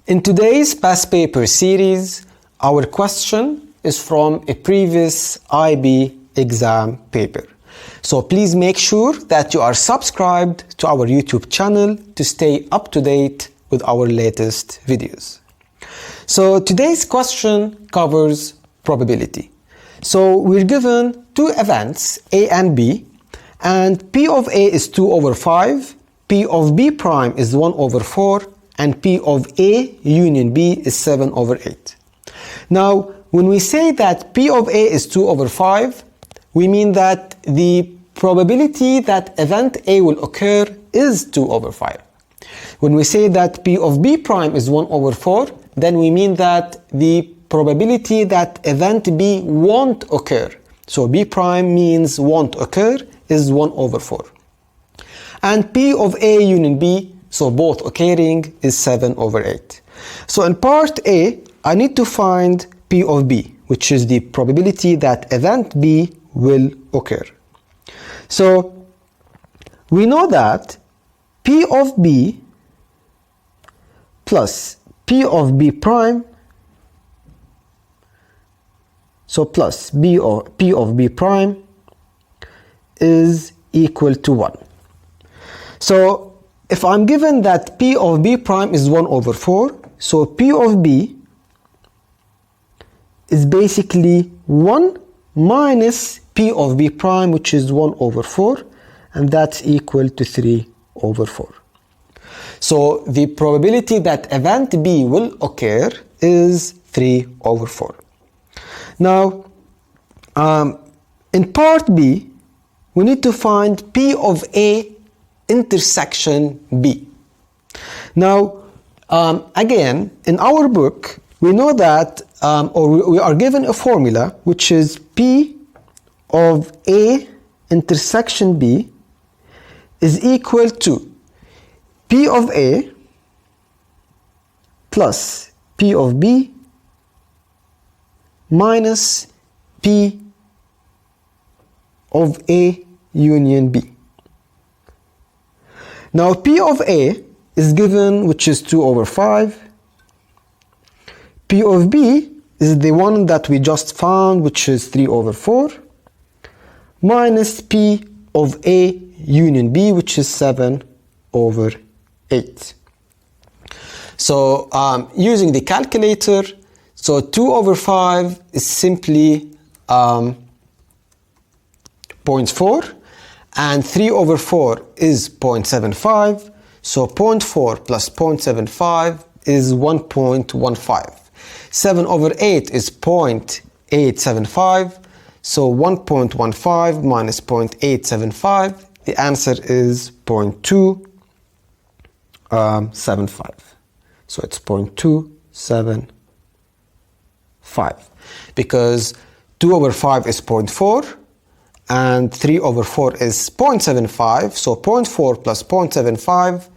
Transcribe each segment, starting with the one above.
In today's past paper series, our question is from a previous IB exam paper. So please make sure that you are subscribed to our YouTube channel to stay up to date with our latest videos. So today's question covers probability. So we're given two events, A and B, and P of A is 2 over 5, P of B prime is 1 over 4, and P of A union B is 7 over 8. Now, when we say that P of A is 2 over 5, we mean that the probability that event A will occur is 2 over 5. When we say that P of B prime is 1 over 4, then we mean that the probability that event B won't occur, so B prime means won't occur, is 1 over 4. And P of A union B, so both occurring, is 7 over 8. So in part A, I need to find P of B, which is the probability that event B will occur. So we know that P of B plus P of B prime, so plus P of B prime is equal to 1. So if I'm given that P of B prime is 1 over 4, so P of B is basically 1 minus P of B prime, which is 1 over 4, and that's equal to 3 over 4. So the probability that event B will occur is 3 over 4. Now, in part B, we need to find P of A intersection B. Now, again, in our book, we know that, or we are given a formula, which is P of A intersection B is equal to P of A plus P of B minus P of A union B. Now P of A is given, which is 2 over 5. P of B is the one that we just found, which is 3 over 4, minus P of A union B, which is 7 over 8. So using the calculator, so 2 over 5 is simply 0.4, and 3 over 4 is 0.75, so 0.4 plus 0.75 is 1.15. 7 over 8 is 0.875, so 1.15 minus 0.875, the answer is 0.275. So it's 0.275, because 2 over 5 is 0.4, and 3 over 4 is 0.75, so 0.4 plus 0.75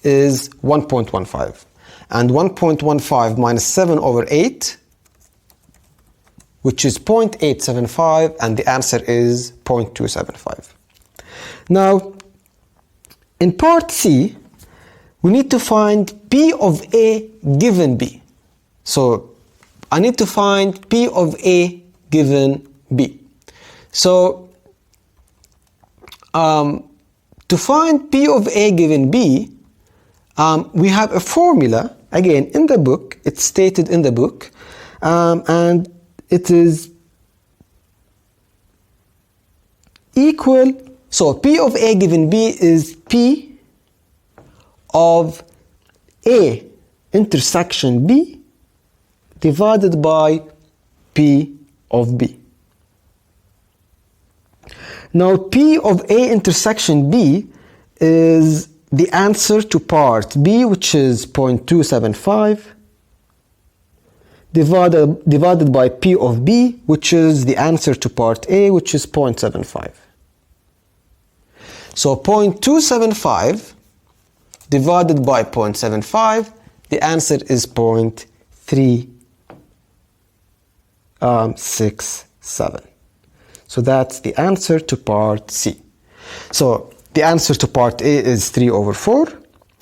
is 1.15. And 1.15 minus 7 over 8, which is 0.875, and the answer is 0.275. Now, in part C, we need to find P of A given B. So I need to find P of A given B. So to find P of A given B, we have a formula, again in the book, it's stated in the book, and it is equal, so P of A given B is P of A intersection B divided by P of B. Now P of A intersection B is the answer to part B, which is 0.275, divided by P of B, which is the answer to part A, which is 0.75. So 0.275 divided by 0.75, the answer is 0.367. So that's the answer to part C. So the answer to part A is 3 over 4,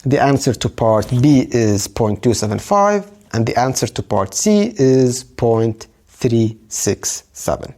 The answer to part B is 0.275 and the answer to part C is 0.367.